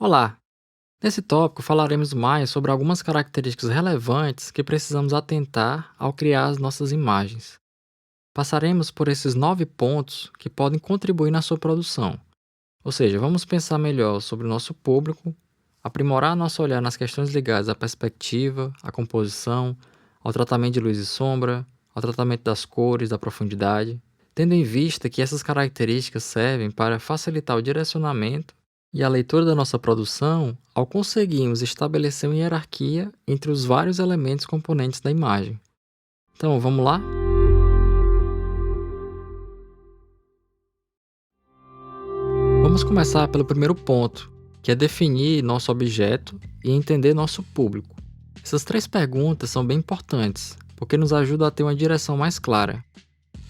Olá! Nesse tópico falaremos mais sobre algumas características relevantes que precisamos atentar ao criar as nossas imagens. Passaremos por esses 9 pontos que podem contribuir na sua produção. Ou seja, vamos pensar melhor sobre o nosso público, aprimorar nosso olhar nas questões ligadas à perspectiva, à composição, ao tratamento de luz e sombra, ao tratamento das cores, da profundidade, tendo em vista que essas características servem para facilitar o direcionamento e a leitura da nossa produção ao conseguirmos estabelecer uma hierarquia entre os vários elementos componentes da imagem. Então, vamos lá? Vamos começar pelo primeiro ponto, que é definir nosso objeto e entender nosso público. Essas 3 perguntas são bem importantes, porque nos ajudam a ter uma direção mais clara.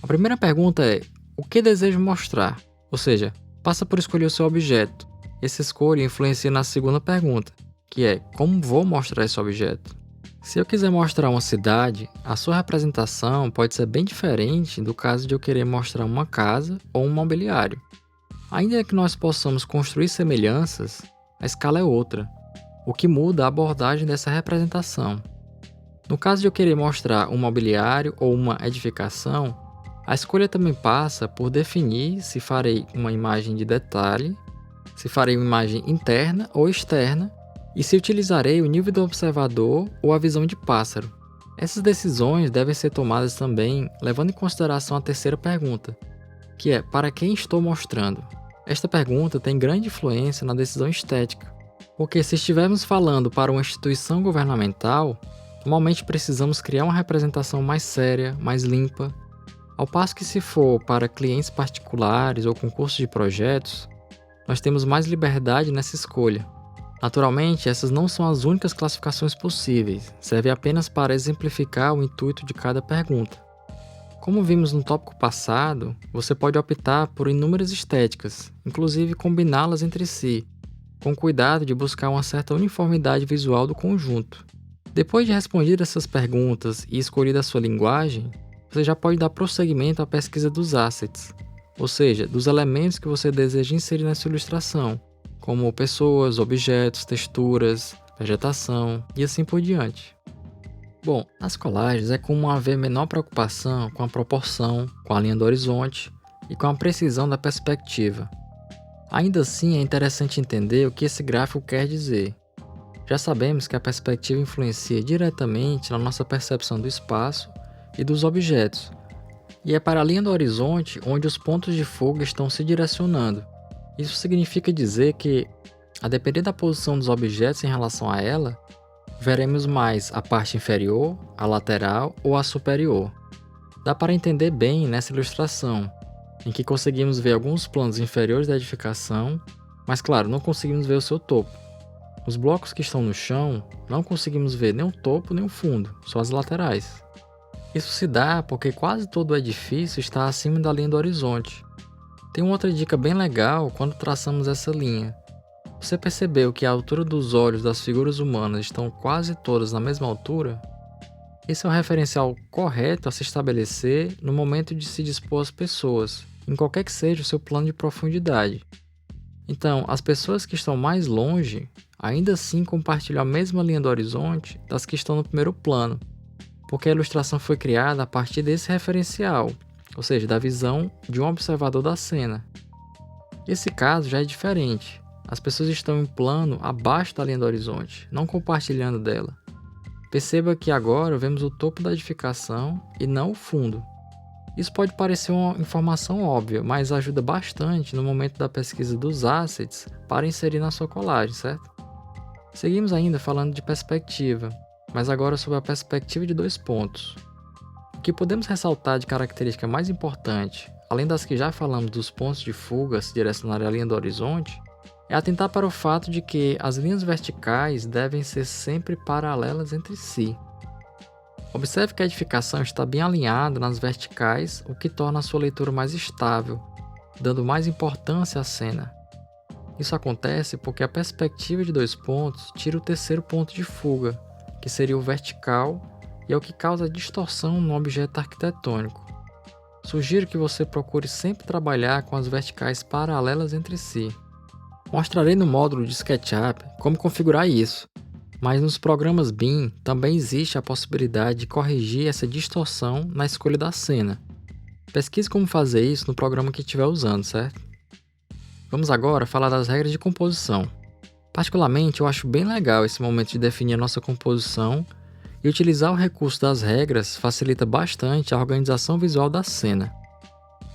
A primeira pergunta é: o que desejo mostrar? Ou seja, passa por escolher o seu objeto. Essa escolha influencia na segunda pergunta, que é: como vou mostrar esse objeto? Se eu quiser mostrar uma cidade, a sua representação pode ser bem diferente do caso de eu querer mostrar uma casa ou um mobiliário. Ainda que nós possamos construir semelhanças, a escala é outra, o que muda a abordagem dessa representação. No caso de eu querer mostrar um mobiliário ou uma edificação, a escolha também passa por definir se farei uma imagem de detalhe, se farei uma imagem interna ou externa e se utilizarei o nível do observador ou a visão de pássaro. Essas decisões devem ser tomadas também levando em consideração a terceira pergunta, que é: para quem estou mostrando? Esta pergunta tem grande influência na decisão estética, porque se estivermos falando para uma instituição governamental, normalmente precisamos criar uma representação mais séria, mais limpa, ao passo que se for para clientes particulares ou concursos de projetos, nós temos mais liberdade nessa escolha. Naturalmente, essas não são as únicas classificações possíveis, serve apenas para exemplificar o intuito de cada pergunta. Como vimos no tópico passado, você pode optar por inúmeras estéticas, inclusive combiná-las entre si, com cuidado de buscar uma certa uniformidade visual do conjunto. Depois de responder essas perguntas e escolhida a sua linguagem, você já pode dar prosseguimento à pesquisa dos assets, ou seja, dos elementos que você deseja inserir nessa ilustração, como pessoas, objetos, texturas, vegetação e assim por diante. Bom, nas colagens é comum haver menor preocupação com a proporção, com a linha do horizonte e com a precisão da perspectiva. Ainda assim, é interessante entender o que esse gráfico quer dizer. Já sabemos que a perspectiva influencia diretamente na nossa percepção do espaço e dos objetos, e é para a linha do horizonte onde os pontos de fuga estão se direcionando. Isso significa dizer que, a depender da posição dos objetos em relação a ela, veremos mais a parte inferior, a lateral ou a superior. Dá para entender bem nessa ilustração, em que conseguimos ver alguns planos inferiores da edificação, mas claro, não conseguimos ver o seu topo. Os blocos que estão no chão, não conseguimos ver nem o topo nem o fundo, só as laterais. Isso se dá porque quase todo o edifício está acima da linha do horizonte. Tem uma outra dica bem legal quando traçamos essa linha. Você percebeu que a altura dos olhos das figuras humanas estão quase todas na mesma altura? Esse é o referencial correto a se estabelecer no momento de se dispor às pessoas, em qualquer que seja o seu plano de profundidade. Então, as pessoas que estão mais longe, ainda assim compartilham a mesma linha do horizonte das que estão no primeiro plano, porque a ilustração foi criada a partir desse referencial, ou seja, da visão de um observador da cena. Esse caso já é diferente. As pessoas estão em plano abaixo da linha do horizonte, não compartilhando dela. Perceba que agora vemos o topo da edificação e não o fundo. Isso pode parecer uma informação óbvia, mas ajuda bastante no momento da pesquisa dos assets para inserir na sua colagem, certo? Seguimos ainda falando de perspectiva, mas agora sobre a perspectiva de 2 pontos. O que podemos ressaltar de característica mais importante, além das que já falamos dos pontos de fuga se direcionarem à linha do horizonte, é atentar para o fato de que as linhas verticais devem ser sempre paralelas entre si. Observe que a edificação está bem alinhada nas verticais, o que torna a sua leitura mais estável, dando mais importância à cena. Isso acontece porque a perspectiva de 2 pontos tira o terceiro ponto de fuga, que seria o vertical, e é o que causa distorção no objeto arquitetônico. Sugiro que você procure sempre trabalhar com as verticais paralelas entre si. Mostrarei no módulo de SketchUp como configurar isso, mas nos programas BIM também existe a possibilidade de corrigir essa distorção na escolha da cena. Pesquise como fazer isso no programa que estiver usando, certo? Vamos agora falar das regras de composição. Particularmente, eu acho bem legal esse momento de definir a nossa composição e utilizar o recurso das regras facilita bastante a organização visual da cena.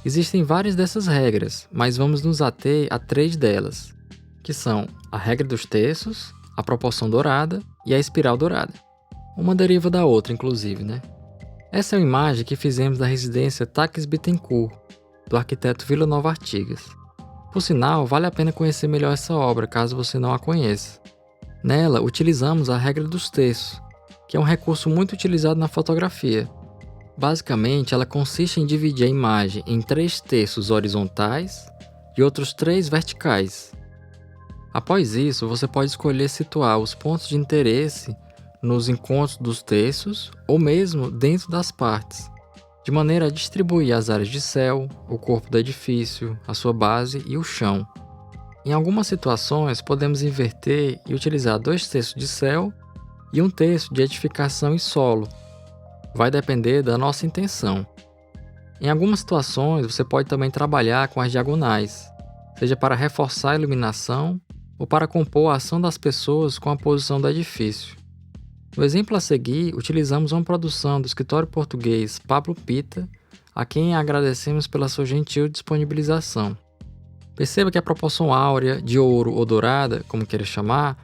Existem várias dessas regras, mas vamos nos ater a 3 delas, que são a regra dos terços, a proporção dourada e a espiral dourada. Uma deriva da outra, inclusive, né? Essa é uma imagem que fizemos da residência Taques Bittencourt, do arquiteto Vila Nova Artigas. Por sinal, vale a pena conhecer melhor essa obra, caso você não a conheça. Nela, utilizamos a regra dos terços, que é um recurso muito utilizado na fotografia. Basicamente, ela consiste em dividir a imagem em 3 terços horizontais e outros 3 verticais. Após isso, você pode escolher situar os pontos de interesse nos encontros dos terços ou mesmo dentro das partes, de maneira a distribuir as áreas de céu, o corpo do edifício, a sua base e o chão. Em algumas situações, podemos inverter e utilizar 2 terços de céu e 1 terço de edificação e solo. Vai depender da nossa intenção. Em algumas situações, você pode também trabalhar com as diagonais, seja para reforçar a iluminação ou para compor a ação das pessoas com a posição do edifício. No exemplo a seguir, utilizamos uma produção do escritório português Pablo Pita, a quem agradecemos pela sua gentil disponibilização. Perceba que a proporção áurea, de ouro ou dourada, como queira chamar,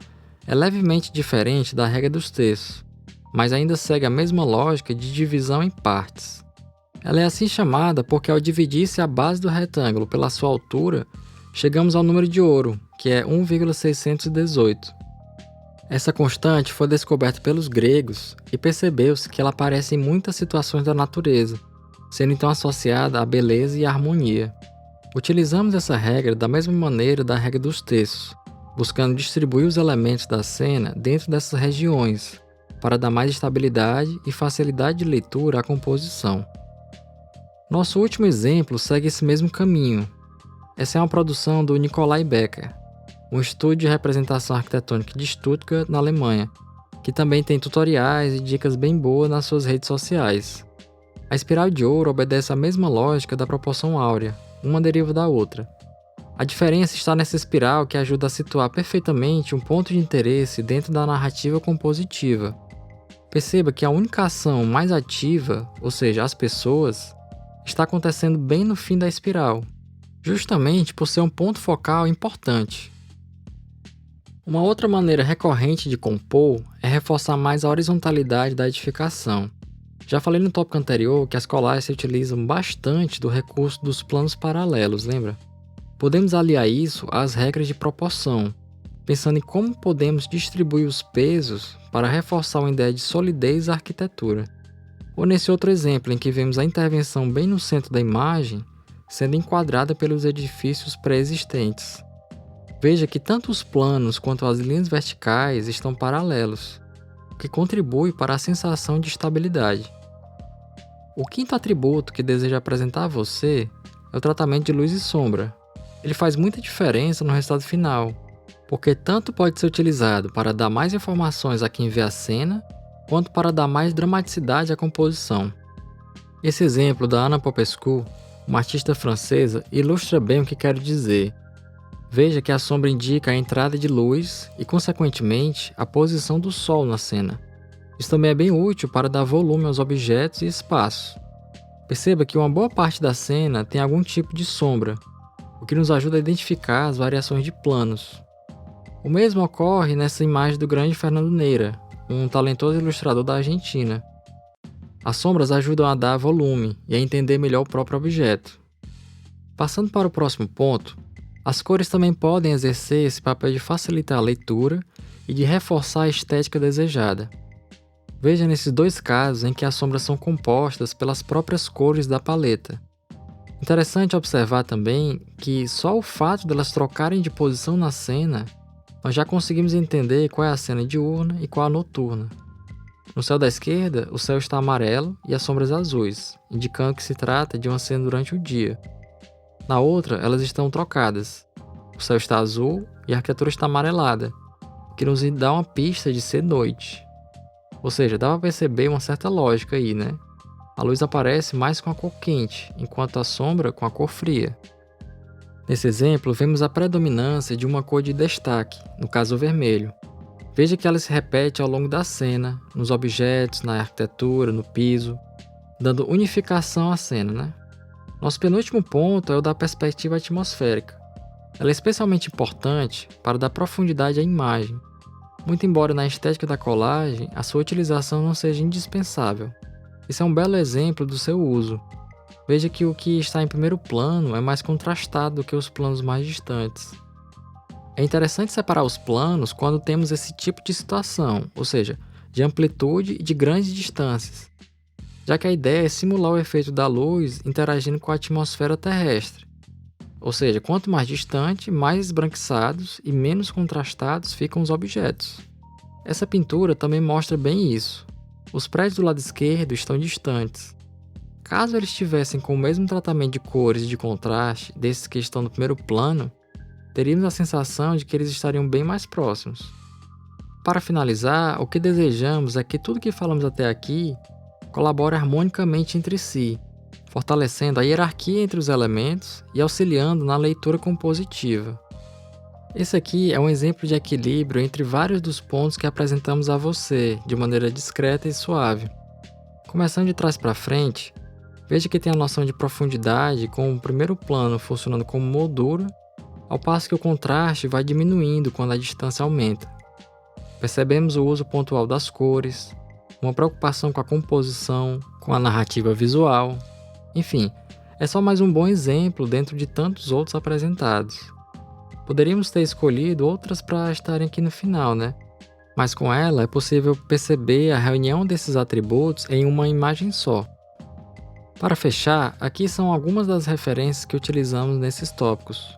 é levemente diferente da regra dos terços, mas ainda segue a mesma lógica de divisão em partes. Ela é assim chamada porque ao dividir-se a base do retângulo pela sua altura, chegamos ao número de ouro, que é 1,618. Essa constante foi descoberta pelos gregos e percebeu-se que ela aparece em muitas situações da natureza, sendo então associada à beleza e à harmonia. Utilizamos essa regra da mesma maneira da regra dos terços, buscando distribuir os elementos da cena dentro dessas regiões, para dar mais estabilidade e facilidade de leitura à composição. Nosso último exemplo segue esse mesmo caminho. Essa é uma produção do Nicolai Becker, um estúdio de representação arquitetônica de Stuttgart, na Alemanha, que também tem tutoriais e dicas bem boas nas suas redes sociais. A espiral de ouro obedece à mesma lógica da proporção áurea, uma deriva da outra. A diferença está nessa espiral que ajuda a situar perfeitamente um ponto de interesse dentro da narrativa compositiva. Perceba que a única ação mais ativa, ou seja, as pessoas, está acontecendo bem no fim da espiral, justamente por ser um ponto focal importante. Uma outra maneira recorrente de compor é reforçar mais a horizontalidade da edificação. Já falei no tópico anterior que as colagens se utilizam bastante do recurso dos planos paralelos, lembra? Podemos aliar isso às regras de proporção, pensando em como podemos distribuir os pesos para reforçar uma ideia de solidez da arquitetura. Ou nesse outro exemplo em que vemos a intervenção bem no centro da imagem, sendo enquadrada pelos edifícios pré-existentes. Veja que tanto os planos quanto as linhas verticais estão paralelos, o que contribui para a sensação de estabilidade. O quinto atributo que desejo apresentar a você é o tratamento de luz e sombra. Ele faz muita diferença no resultado final, porque tanto pode ser utilizado para dar mais informações a quem vê a cena, quanto para dar mais dramaticidade à composição. Esse exemplo da Anna Popescu, uma artista francesa, ilustra bem o que quero dizer. Veja que a sombra indica a entrada de luz e, consequentemente, a posição do sol na cena. Isso também é bem útil para dar volume aos objetos e espaço. Perceba que uma boa parte da cena tem algum tipo de sombra, o que nos ajuda a identificar as variações de planos. O mesmo ocorre nessa imagem do grande Fernando Neira, um talentoso ilustrador da Argentina. As sombras ajudam a dar volume e a entender melhor o próprio objeto. Passando para o próximo ponto, as cores também podem exercer esse papel de facilitar a leitura e de reforçar a estética desejada. Veja nesses 2 casos em que as sombras são compostas pelas próprias cores da paleta. Interessante observar também que só o fato delas trocarem de posição na cena, nós já conseguimos entender qual é a cena diurna e qual a noturna. No céu da esquerda, o céu está amarelo e as sombras azuis, indicando que se trata de uma cena durante o dia. Na outra, elas estão trocadas. o céu está azul e a arquitetura está amarelada, o que nos dá uma pista de ser noite. Ou seja, dá para perceber uma certa lógica aí, né? A luz aparece mais com a cor quente, enquanto a sombra com a cor fria. Nesse exemplo, vemos a predominância de uma cor de destaque, no caso o vermelho. Veja que ela se repete ao longo da cena, nos objetos, na arquitetura, no piso, dando unificação à cena, né? Nosso penúltimo ponto é o da perspectiva atmosférica. Ela é especialmente importante para dar profundidade à imagem, muito embora na estética da colagem a sua utilização não seja indispensável. Isso é um belo exemplo do seu uso. Veja que o que está em primeiro plano é mais contrastado do que os planos mais distantes. É interessante separar os planos quando temos esse tipo de situação, ou seja, de amplitude e de grandes distâncias, já que a ideia é simular o efeito da luz interagindo com a atmosfera terrestre. Ou seja, quanto mais distante, mais esbranquiçados e menos contrastados ficam os objetos. Essa pintura também mostra bem isso. Os prédios do lado esquerdo estão distantes. Caso eles estivessem com o mesmo tratamento de cores e de contraste desses que estão no primeiro plano, teríamos a sensação de que eles estariam bem mais próximos. Para finalizar, o que desejamos é que tudo que falamos até aqui colabore harmonicamente entre si, fortalecendo a hierarquia entre os elementos e auxiliando na leitura compositiva. Esse aqui é um exemplo de equilíbrio entre vários dos pontos que apresentamos a você, de maneira discreta e suave. Começando de trás para frente, veja que tem a noção de profundidade com o primeiro plano funcionando como moldura, ao passo que o contraste vai diminuindo quando a distância aumenta. Percebemos o uso pontual das cores, uma preocupação com a composição, com a narrativa visual. Enfim, é só mais um bom exemplo dentro de tantos outros apresentados. Poderíamos ter escolhido outras para estarem aqui no final, né? Mas com ela é possível perceber a reunião desses atributos em uma imagem só. Para fechar, aqui são algumas das referências que utilizamos nesses tópicos.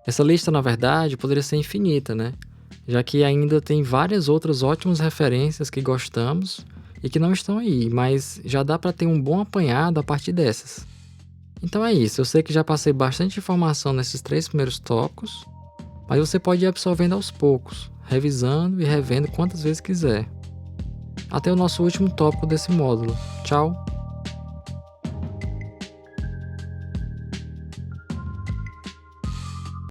Essa lista, na verdade, poderia ser infinita, né? Já que ainda tem várias outras ótimas referências que gostamos e que não estão aí, mas já dá para ter um bom apanhado a partir dessas. Então é isso, eu sei que já passei bastante informação nesses 3 primeiros tópicos, mas você pode ir absorvendo aos poucos, revisando e revendo quantas vezes quiser. Até o nosso último tópico desse módulo. Tchau!